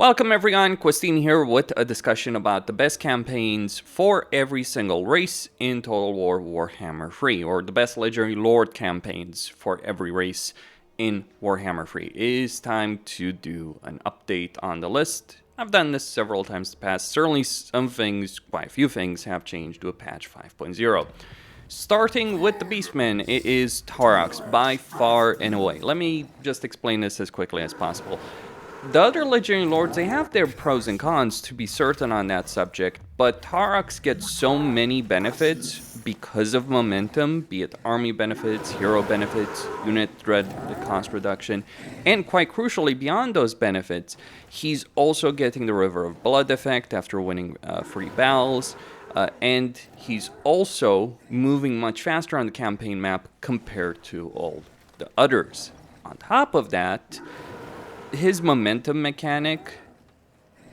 Welcome everyone, Christine here with a discussion about the best campaigns for every single race in Total War Warhammer 3, or the best Legendary Lord campaigns for every race in Warhammer 3. It is time to do an update on the list. I've done this several times in the past. Certainly some things, quite a few things, have changed to a patch 5.0. Starting with the Beastmen, it is Taurox by far and away. Let me just explain this as quickly as possible. The other Legendary Lords, they have their pros and cons to be certain on that subject, but Taurox gets so many benefits because of momentum, be it army benefits, hero benefits, unit threat cost reduction, and quite crucially, beyond those benefits, he's also getting the River of Blood effect after winning 3 battles, and he's also moving much faster on the campaign map compared to all the others. On top of that, his momentum mechanic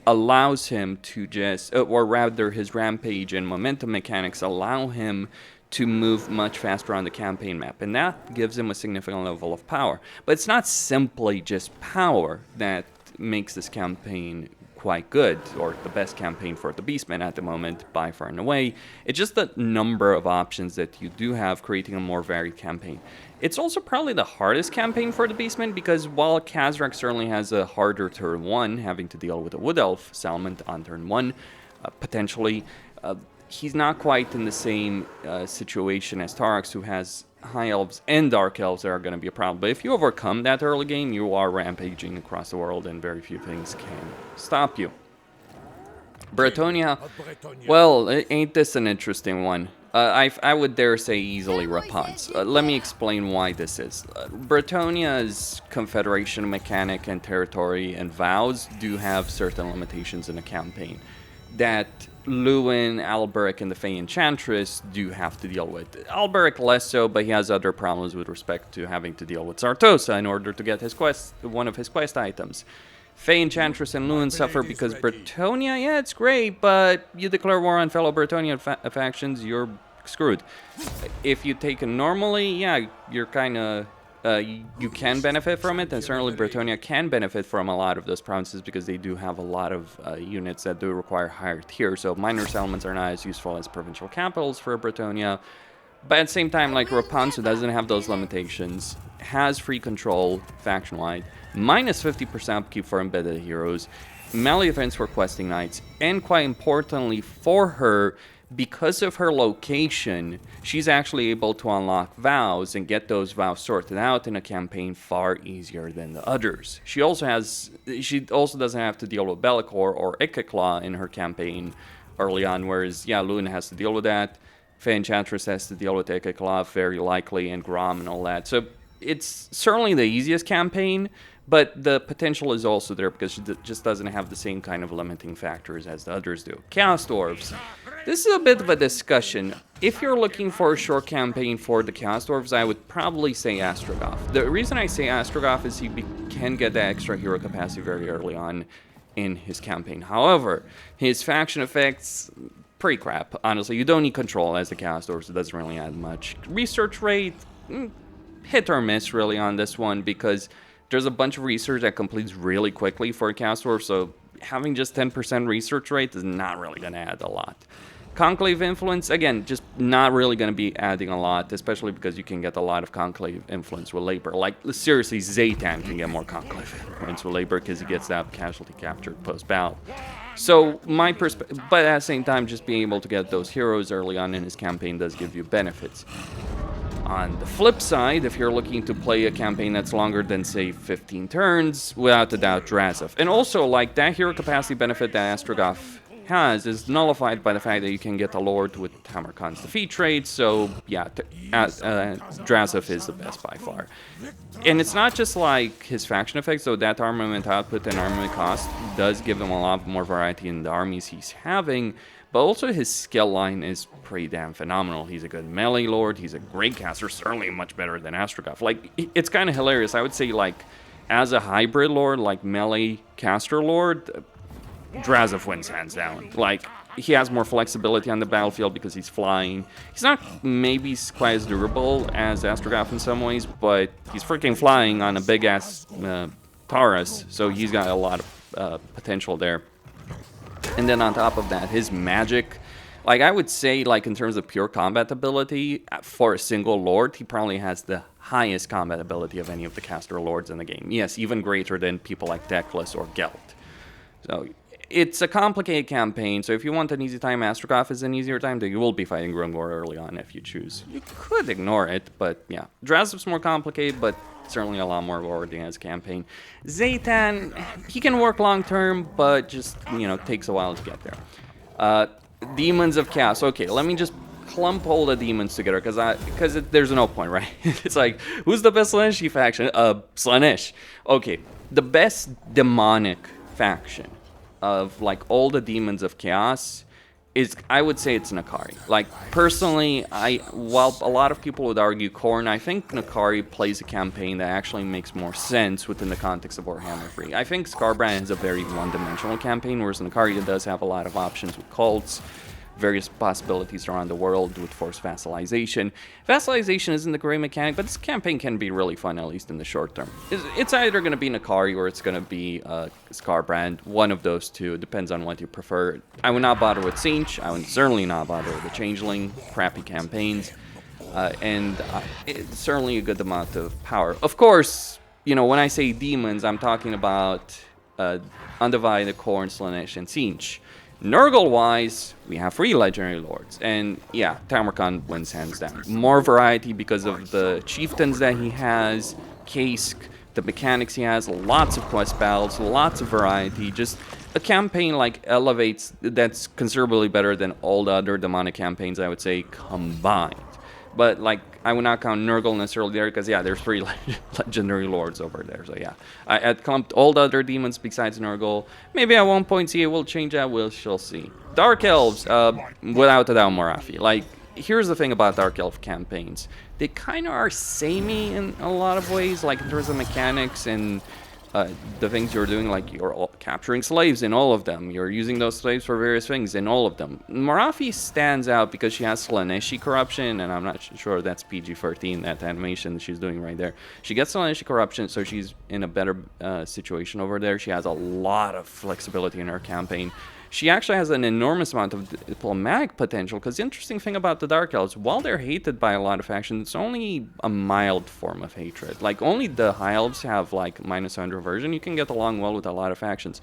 allows him to just, or rather his rampage and momentum mechanics allow him to move much faster on the campaign map, and that gives him a significant level of power. But it's not simply just power that makes this campaign quite good, or the best campaign for the Beastmen at the moment, by far and away. It's just the number of options that you do have, creating a more varied campaign. It's also probably the hardest campaign for the Beastmen, because while Khazrak certainly has a harder turn 1, having to deal with a Wood Elf settlement on turn 1, potentially, he's not quite in the same situation as Taurox, who has High Elves and Dark Elves that are going to be a problem. But if you overcome that early game, you are rampaging across the world, and very few things can stop you. Bretonnia, well, ain't this an interesting one? I would dare say easily Rapunz. Let me explain why this is. Bretonnia's confederation mechanic and territory and vows do have certain limitations in the campaign that Lewin, Alberic, and the Fey Enchantress do have to deal with. Alberic less so, but he has other problems with respect to having to deal with Zartosa in order to get his quest, one of his quest items. Fey Enchantress and Lewin suffer because Bretonnia, yeah, it's great, but you declare war on fellow Bretonnia factions, you're screwed. If you take it normally, yeah, you're kind of, you can benefit from it, and certainly Bretonnia can benefit from a lot of those provinces because they do have a lot of units that do require higher tiers, so minor settlements are not as useful as provincial capitals for Bretonnia. But at the same time, like Rapunzel doesn't have those limitations, has free control faction-wide, minus 50% upkeep for embedded heroes, melee events for questing knights, and quite importantly for her, because of her location, she's actually able to unlock vows and get those vows sorted out in a campaign far easier than the others. She also doesn't have to deal with Bellicor or Ikeclaw in her campaign early on, whereas, yeah, Luna has to deal with that. Fey Enchantress has to deal with Ikeclaw, very likely, and Grom and all that. So it's certainly the easiest campaign, but the potential is also there because she just doesn't have the same kind of limiting factors as the others do. Chaos Dwarfs. This is a bit of a discussion. If you're looking for a short campaign for the Chaos Dwarfs, I would probably say Astrogoth. The reason I say Astrogoth is he can get that extra hero capacity very early on in his campaign. However, his faction effects, pretty crap. Honestly, you don't need control as the Chaos Dwarfs. It doesn't really add much. Research rate, hit or miss really on this one, because there's a bunch of research that completes really quickly for a Chaos Dwarf, so having just 10% research rate is not really going to add a lot. Conclave Influence, again, just not really going to be adding a lot, especially because you can get a lot of Conclave Influence with Labor. Like, seriously, Zaytan can get more Conclave Influence with Labor because he gets that casualty captured post-battle. So, my perspective, but at the same time, just being able to get those heroes early on in his campaign does give you benefits. On the flip side, if you're looking to play a campaign that's longer than, say, 15 turns, without a doubt, Drazov. And also, like, that hero capacity benefit that Astrogoth has is nullified by the fact that you can get a Lord with Hammer Khan's defeat trade, so, yeah, Drazov is the best by far. And it's not just, like, his faction effects, though that armament output and armament cost does give him a lot more variety in the armies he's having, but also his skill line is pretty damn phenomenal. He's a good melee lord, he's a great caster, certainly much better than Astrogoth. Like, it's kind of hilarious. I would say, like, as a hybrid lord, like melee caster lord, Drazov wins hands down. Like, he has more flexibility on the battlefield because he's flying. He's not maybe quite as durable as Astrogoth in some ways, but he's freaking flying on a big-ass Taurus, so he's got a lot of potential there. And then on top of that, his magic, like I would say, like in terms of pure combat ability, for a single lord, he probably has the highest combat ability of any of the caster lords in the game. Yes, even greater than people like Deckless or Gelt. So it's a complicated campaign, so if you want an easy time, Astrogolf is an easier time, then you will be fighting Grungor early on if you choose. You could ignore it, but yeah. Draziv's more complicated, but certainly a lot more rewarding as a campaign. Zaytan, he can work long term, but just, you know, takes a while to get there. Demons of Chaos. Okay, let me just clump all the demons together, because there's no point, right? It's like, who's the best Slaaneshi faction? Slaanesh. Okay, the best demonic faction of like all the demons of chaos is, I would say, it's N'Kari. Like personally, while a lot of people would argue Khorne, I think N'Kari plays a campaign that actually makes more sense within the context of Warhammer 3. I think Skarbrand is a very one-dimensional campaign, whereas N'Kari does have a lot of options with cults, various possibilities around the world with forced vassalization. Vassalization isn't a great mechanic, but this campaign can be really fun, at least in the short term. It's either going to be N'Kari or it's going to be Skarbrand. One of those two. It depends on what you prefer. I would not bother with Tzeentch. I would certainly not bother with the Changeling. Crappy campaigns. It's certainly a good amount of power. Of course, you know, when I say demons, I'm talking about Undivided, Khorne, Slaanesh, and Tzeentch. Nurgle-wise, we have 3 legendary lords, and yeah, Tamarkan wins hands down. More variety because of the chieftains that he has, Kask, the mechanics he has, lots of quest battles, lots of variety, just a campaign like elevates, that's considerably better than all the other demonic campaigns, I would say, combined. But like, I would not count Nurgle necessarily there, because yeah, there's 3 legendary lords over there. So yeah, I clumped all the other demons besides Nurgle. Maybe at one point CA will change that, we shall see. Dark Elves, without a doubt Morathi. Like, here's the thing about Dark Elf campaigns. They kind of are samey in a lot of ways, like in terms of mechanics and the things you're doing, like you're capturing slaves in all of them. You're using those slaves for various things in all of them. Morathi stands out because she has Slaaneshi corruption, and I'm not sure that's PG-13, that animation she's doing right there. She gets Slaaneshi corruption, so she's in a better situation over there. She has a lot of flexibility in her campaign. She actually has an enormous amount of diplomatic potential, because the interesting thing about the Dark Elves, while they're hated by a lot of factions, it's only a mild form of hatred. Like, only the High Elves have, like, -100 version. You can get along well with a lot of factions.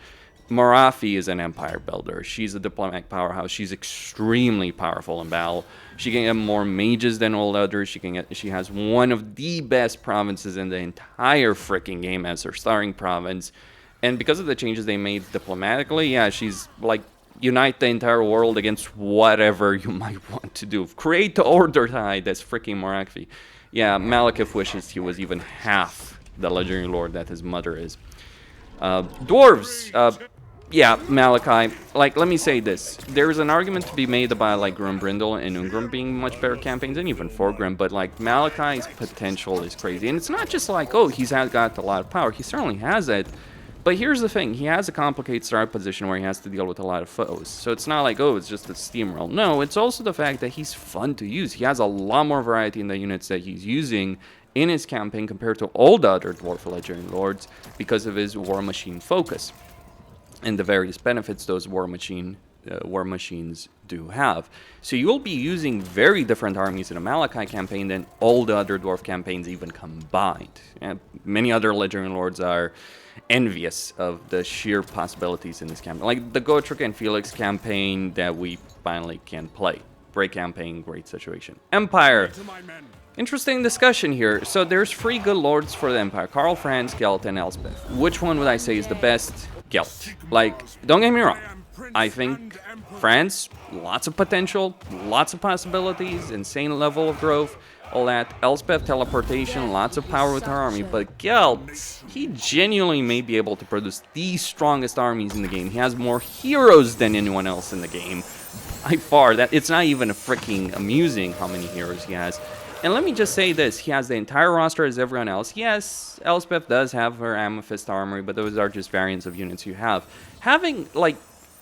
Morathi is an empire builder. She's a diplomatic powerhouse. She's extremely powerful in battle. She can get more mages than all others. She has one of the best provinces in the entire freaking game as her starring province. And because of the changes they made diplomatically, yeah, she's like, unite the entire world against whatever you might want to do. Create the Order Tide, that's freaking Morathi. Yeah, Malekith wishes he was even half the legendary lord that his mother is. Dwarves, yeah, Malachi. Like, let me say this. There's an argument to be made about, like, Grumbrindle and Ungrim being much better campaigns, and even Forgrim, but, like, Malachi's potential is crazy. And it's not just like, oh, he's got a lot of power. He certainly has it. But here's the thing, he has a complicated start position where he has to deal with a lot of foes. So it's not like, oh, it's just a steamroll. No, it's also the fact that he's fun to use. He has a lot more variety in the units that he's using in his campaign compared to all the other Dwarf Legendary Lords because of his War Machine focus and the various benefits those War Machines do have. So you'll be using very different armies in a Malachi campaign than all the other Dwarf campaigns even combined. And many other Legendary Lords are envious of the sheer possibilities in this campaign. Like the Gotrek and Felix campaign that we finally can play. Great campaign, great situation. Empire. Interesting discussion here. So there's 3 good lords for the Empire. Karl Franz, Gelt, and Elspeth. Which one would I say is the best? Gelt. Like, don't get me wrong. I think Franz, lots of potential, lots of possibilities, insane level of growth. All that. Elspeth, teleportation, lots of power with her army, but Gelt, he genuinely may be able to produce the strongest armies in the game. He has more heroes than anyone else in the game, by far. That it's not even freaking amusing how many heroes he has. And let me just say this, he has the entire roster as everyone else. Yes, Elspeth does have her Amethyst armory, but those are just variants of units you have. Having, like,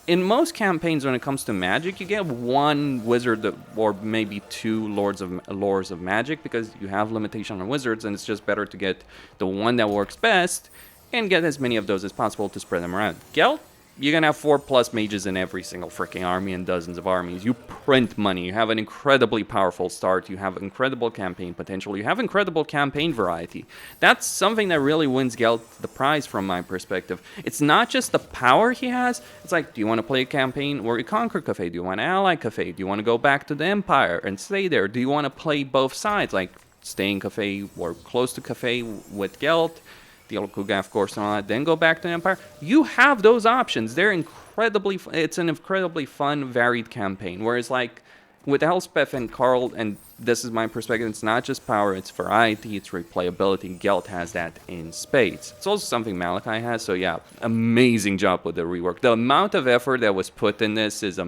in most campaigns, when it comes to magic, you get 1 wizard or maybe 2 lords of magic because you have limitation on wizards, and it's just better to get the one that works best and get as many of those as possible to spread them around. Gelt, you're gonna have 4+ mages in every single freaking army and dozens of armies. You print money. You have an incredibly powerful start. You have incredible campaign potential. You have incredible campaign variety. That's something that really wins Gelt the prize from my perspective. It's not just the power he has. It's like, do you want to play a campaign where you conquer Cathay? Do you want to ally Cathay? Do you want to go back to the Empire and stay there? Do you want to play both sides, like stay in Cathay or close to Cathay with Gelt? Kuga, of course, and all that, then go back to the Empire. You have those options. They're incredibly... It's an incredibly fun, varied campaign. Whereas, like, with Elspeth and Karl, and this is my perspective, it's not just power, it's variety, it's replayability. Gelt has that in spades. It's also something Malachi has, so yeah, amazing job with the rework. The amount of effort that was put in this is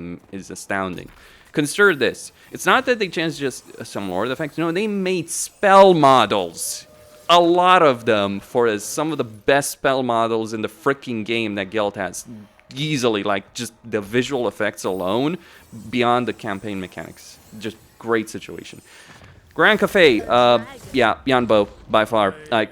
astounding. Consider this. It's not that they changed just some lore effects. No, they made spell models. A lot of them for some of the best spell models in the freaking game that Gelt has. Easily, like, just the visual effects alone, beyond the campaign mechanics. Just great situation. Grand Cathay, yeah, Yanbo, by far. Like,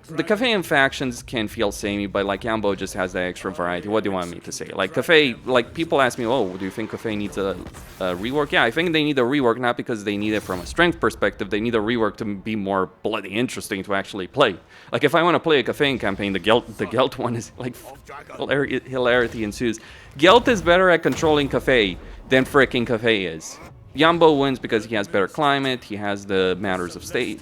the Cathayan factions can feel samey, but, like, Yanbo just has that extra variety. What do you want me to say? Like, Cathay, like, people ask me, oh, do you think Cathay needs a rework? Yeah, I think they need a rework, not because they need it from a strength perspective. They need a rework to be more bloody interesting to actually play. Like, if I want to play a Cathayan campaign, the Gelt one is, like, hilarity ensues. Gelt is better at controlling Cathay than fricking Cathay is. Yanbo wins because he has better climate, he has the matters of state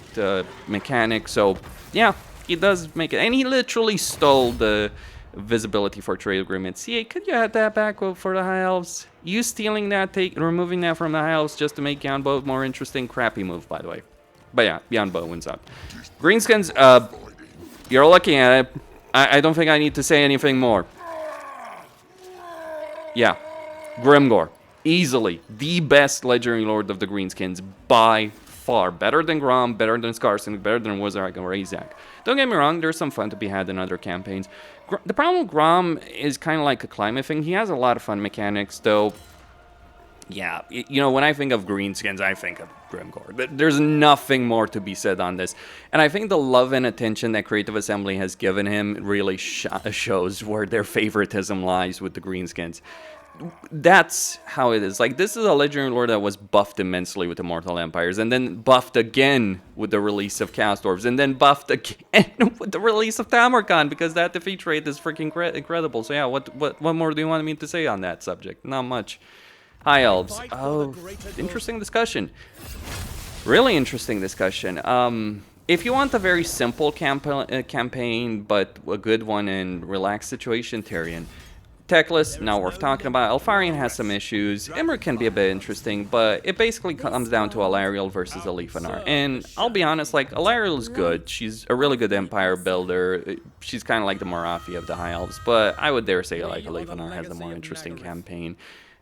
mechanics, so, yeah. He does make it, and he literally stole the visibility for trade agreement. CA, could you add that back for the High Elves? You stealing that, removing that from the High Elves just to make Yanbo more interesting? Crappy move, by the way. But yeah, Yanbo wins out. Greenskins, you're looking at it. I don't think I need to say anything more. Yeah, Grimgor, easily the best legendary lord of the Greenskins by far. Better than Grom, better than Skarsnik, better than Wizard or Razak. Don't get me wrong, there's some fun to be had in other campaigns. The problem with Grom is kind of like a climate thing. He has a lot of fun mechanics, though. Yeah, you know, when I think of Greenskins, I think of Grimgor. There's nothing more to be said on this. And I think the love and attention that Creative Assembly has given him really shows where their favoritism lies with the Greenskins. That's how it is. Like, this is a legendary lord that was buffed immensely with Immortal Empires, and then buffed again with the release of Chaos Dwarfs, and then buffed again with the release of Tamarkan, because that defeat rate is freaking incredible. So yeah, what more do you want me to say on that subject? Not much. High Elves. Oh, interesting discussion. Really interesting discussion. If you want a very simple campaign, but a good one in relaxed situation, Tyrion. Techless, not worth talking about. Elfarian has some issues. Emmer can be a bit interesting, but it basically comes down to Alariel versus Alifanar. And I'll be honest, like, Alariel is good. She's a really good empire builder. She's kind of like the Morathi of the High Elves, but I would dare say, like, Alifanar has a more interesting campaign.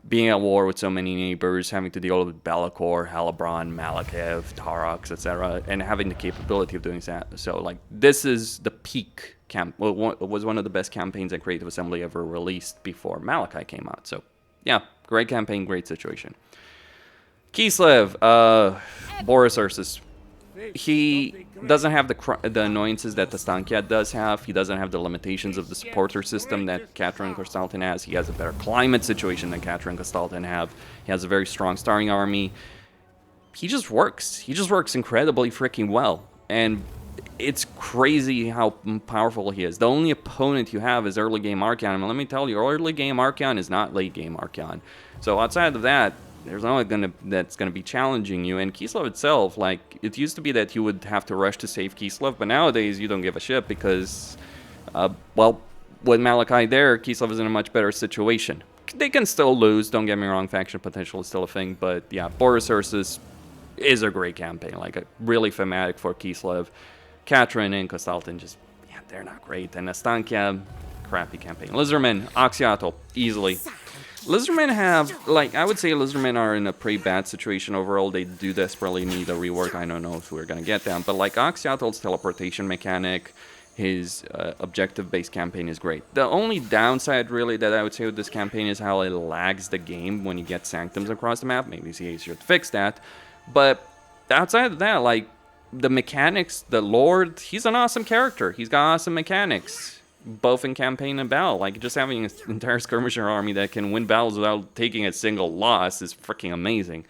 Being at war with so many neighbors, having to deal with Be'lakor, Halabron, Malakav, Tarox, etc., and having the capability of doing that. So, like, this is the peak was one of the best campaigns that Creative Assembly ever released before Malachi came out. So, yeah, great campaign, great situation. Kislev, Boris Ursus. He doesn't have the annoyances that the Stankia does have. He doesn't have the limitations of the supporter system that Catra and Kostaltin has. He has a better climate situation than Catra and Kostaltin have. He has a very strong starting army. He just works. He just works incredibly freaking well. And it's crazy how powerful he is. The only opponent you have is early game Archaon. And let me tell you, early game Archaon is not late game Archaon. So outside of that, there's no one that's gonna be challenging you. And Kislev itself, like, it used to be that you would have to rush to save Kislev, but nowadays you don't give a shit because, well, with Malachi there, Kislev is in a much better situation. They can still lose, don't get me wrong, faction potential is still a thing, but yeah, Boris Ursus is a great campaign, like, a really thematic for Kislev. Katrin and Kostaltin just, yeah, they're not great. And Astankia, crappy campaign. Lizardmen, Oxyatl, easily. Lizardmen have, like, I would say Lizardmen are in a pretty bad situation overall. They do desperately need a rework. I don't know if we're going to get them. But, like, Oxyatl's teleportation mechanic, his objective-based campaign is great. The only downside, really, that I would say with this campaign is how it lags the game when you get Sanctums across the map. Maybe it's easier to fix that. But outside of that, like, the mechanics, the Lord, he's an awesome character. He's got awesome mechanics, both in campaign and battle. Like, just having an entire skirmisher army that can win battles without taking a single loss is freaking amazing.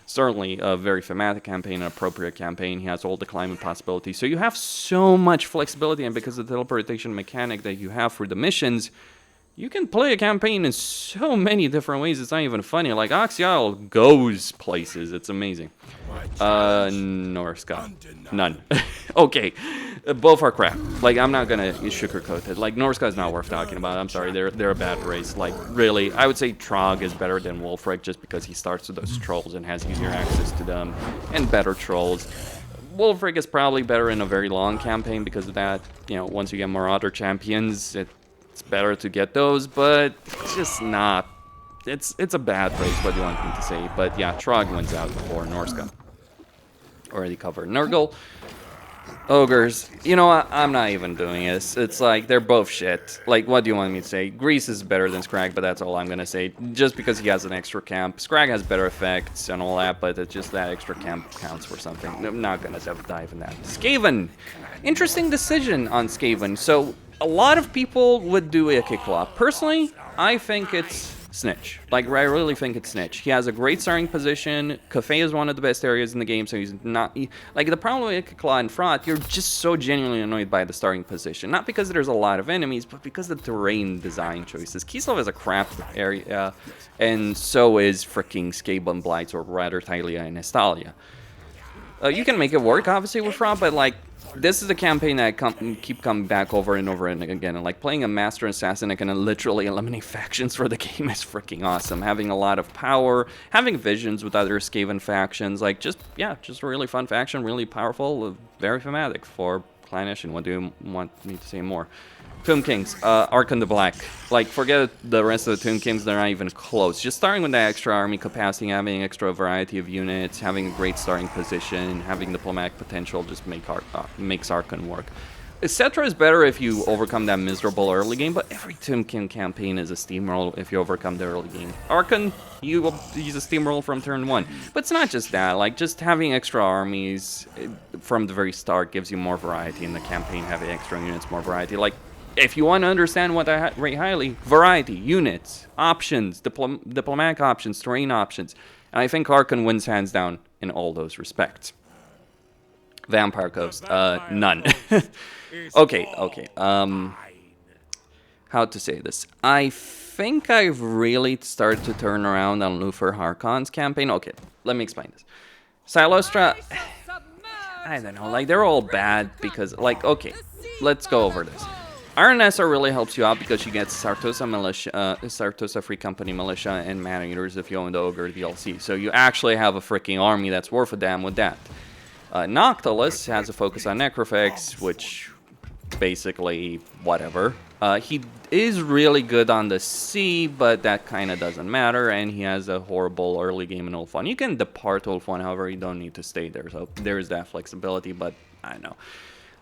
Certainly a very thematic campaign, an appropriate campaign. He has all the climate possibilities. So you have so much flexibility, and because of the teleportation mechanic that you have for the missions, you can play a campaign in so many different ways, it's not even funny. Like, Axial goes places, it's amazing. Norsca. None. Okay, both are crap. Like, I'm not gonna sugarcoat it. Like, Norsca is not worth talking about, I'm sorry, they're a bad race. Like, really, I would say Trog is better than Wolfric just because he starts with those trolls and has easier access to them, and better trolls. Wolfric is probably better in a very long campaign because of that. You know, once you get Marauder champions, it's better to get those, but it's just not. It's a bad race, what do you want me to say? But yeah, Trog wins out before Norsca. Already covered. Nurgle, Ogres, you know what? I'm not even doing this. It's like, they're both shit. Like, what do you want me to say? Grease is better than Scrag, but that's all I'm gonna say. Just because he has an extra camp. Scrag has better effects and all that, but it's just that extra camp counts for something. I'm not gonna dive in that. Skaven! Interesting decision on Skaven. So, a lot of people would do a Kicklaw. Personally, I think it's Snitch. Like, I really think it's Snitch. He has a great starting position. Cathay is one of the best areas in the game, so he's not... Like, the problem with Kicklaw and Fraught, you're just so genuinely annoyed by the starting position. Not because there's a lot of enemies, but because of the terrain design choices. Kislev is a crap area, and so is freaking Skaven Blights, or rather Thalia and Estalia. You can make it work, obviously, with Fraught, but, like, this is a campaign that I keep coming back over and over and again. And like, playing a Master Assassin that can literally eliminate factions for the game is freaking awesome. Having a lot of power, having visions with other Skaven factions, like, just a really fun faction, really powerful, very thematic for Clanish. And what do you want me to say more? Tomb Kings, Archon the Black. Like, forget the rest of the Tomb Kings, they're not even close. Just starting with that extra army capacity, having extra variety of units, having a great starting position, having diplomatic potential just makes Archon work. Etc. is better if you overcome that miserable early game, but every Tomb King campaign is a steamroll if you overcome the early game. Archon, he's a steamroll from turn 1. But it's not just that, like, just having extra armies from the very start gives you more variety in the campaign, having extra units, more variety. Like, if you want to understand what I rate highly, variety, units, options, diplomatic options, terrain options. And I think Archon wins hands down in all those respects. Vampire Coast, none. Okay. How to say this? I think I've really started to turn around on Luther Harkon's campaign. Okay, let me explain this. Silostra, I don't know, like, they're all bad because, like, okay, let's go over this. Iron Nessa really helps you out because she gets Sartosa Militia, Sartosa Free Company Militia and Man Eaters if you own the Ogre DLC. So you actually have a freaking army that's worth a damn with that. Noctilus has a focus on Necrophax, which basically, whatever. He is really good on the sea, but that kind of doesn't matter, and he has a horrible early game in Ulfon. You can depart Ulfon, however, you don't need to stay there, so there's that flexibility, but I don't know.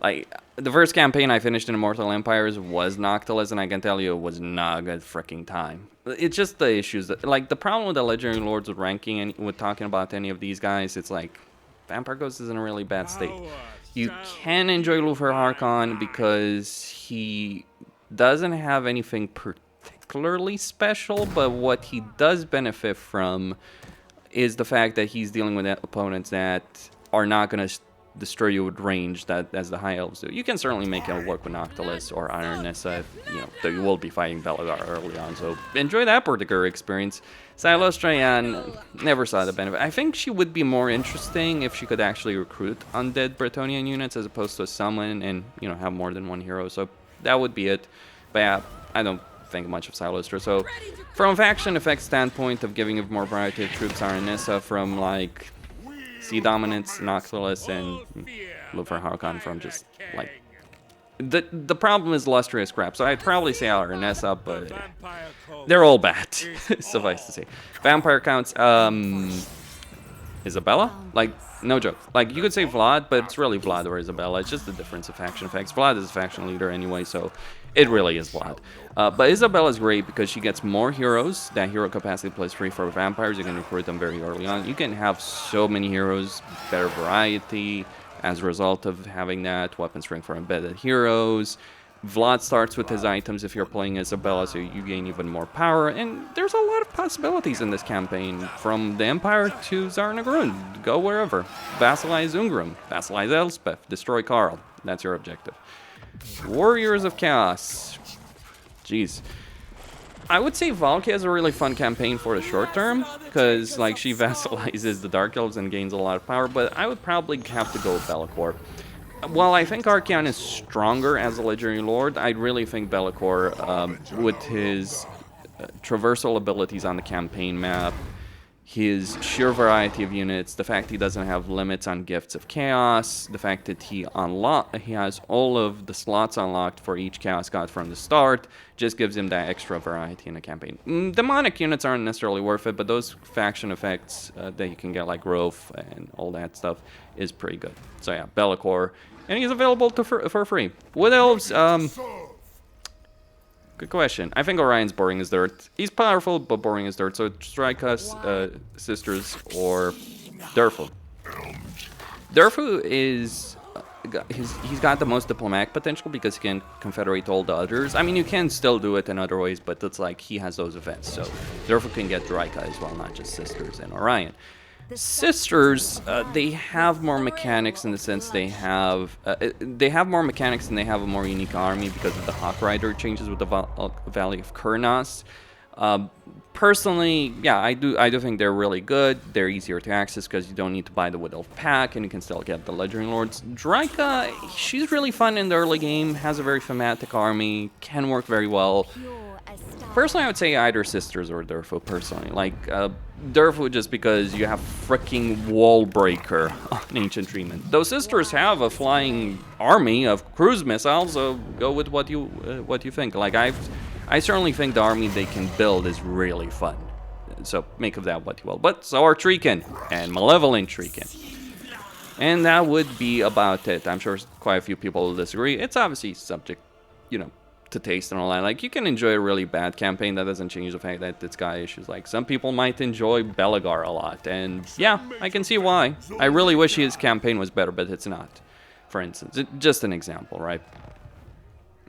Like, the first campaign I finished in Immortal Empires was Noctilus, and I can tell you it was not a good freaking time. It's just the issues that, like, the problem with the Legendary Lords with ranking and with talking about any of these guys, it's like, Vampire Ghost is in a really bad state. You can enjoy Luther Harkon because he doesn't have anything particularly special, but what he does benefit from is the fact that he's dealing with opponents that are not going to destroy you with range as the High Elves do. You can certainly make it work with Noctilus or Iron Nessa, you know, though you will be fighting Beladar early on, so enjoy that particular experience. Silostra, never saw the benefit. I think she would be more interesting if she could actually recruit undead Bretonnian units as opposed to a summon and, you know, have more than one hero, so that would be it. But yeah, I don't think much of Silostra, so from a faction effect standpoint of giving you more variety of troops, Iron Nessa, from, like, Sea Dominance, Noctilus, and Luther Harkon from just, like... The problem is Lustrious crap, so I'd probably say Iron Nessa, but they're all bad, suffice to say. Vampire counts, Isabella? Like, no joke. Like, you could say Vlad, but it's really Vlad or Isabella. It's just the difference of faction effects. Vlad is a faction leader anyway, so it really is Vlad. But Isabella's great because she gets more heroes. That hero capacity plays free for vampires. You can recruit them very early on. You can have so many heroes, better variety, as a result of having that. Weapon strength for embedded heroes. Vlad starts with his items if you're playing Isabella, so you gain even more power. And there's a lot of possibilities in this campaign, from the Empire to Zarnagrund. Go wherever. Vassalize Ungrim, vassalize Elspeth, destroy Karl. That's your objective. Warriors of Chaos. Jeez. I would say Valkia is a really fun campaign for the short term, because like she vassalizes the Dark Elves and gains a lot of power, but I would probably have to go with Be'lakor. While I think Archeon is stronger as a Legendary Lord, I really think Be'lakor, with his traversal abilities on the campaign map, his sheer variety of units, the fact he doesn't have limits on Gifts of Chaos, the fact that he has all of the slots unlocked for each Chaos God from the start, just gives him that extra variety in the campaign. Demonic units aren't necessarily worth it, but those faction effects that you can get, like Roth and all that stuff, is pretty good. So yeah, Be'lakor, and he's available for free. Wood Elves, good question. I think Orion's boring as dirt. He's powerful, but boring as dirt. So strike us, Sisters, or Durfu. Durfu is... he's got the most diplomatic potential because he can confederate all the others. I mean, you can still do it in other ways, but it's like he has those events. So Durfu can get Draika as well, not just Sisters and Orion. Sisters, they have more mechanics in the sense they have more mechanics and they have a more unique army because of the Hawk Rider changes with the Valley of Kurnas. Personally, yeah, I do think they're really good. They're easier to access because you don't need to buy the Wood Elf pack and you can still get the Legendary Lords. Draika, she's really fun in the early game, has a very thematic army, can work very well. Personally, I would say either Sisters or Durfu, personally. Like, Durfu just because you have freaking Wall Breaker on Ancient Treatment. Those Sisters have a flying army of cruise missiles, so go with what you think. Like, I certainly think the army they can build is really fun. So make of that what you will. But so are Treekin and Malevolent Treekin. And that would be about it. I'm sure quite a few people will disagree. It's obviously subject, you know, to taste and all that. Like, you can enjoy a really bad campaign. That doesn't change the fact that it's got issues. Like, some people might enjoy Belegar a lot, and yeah, I can see why. I really wish his campaign was better, but it's not. For instance, just an example, right?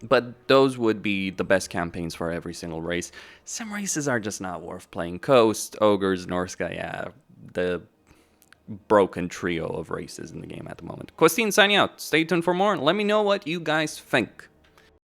But those would be the best campaigns for every single race. Some races are just not worth playing. Coast, Ogres, Norsca, yeah, the broken trio of races in the game at the moment. Questine signing out. Stay tuned for more, and let me know what you guys think.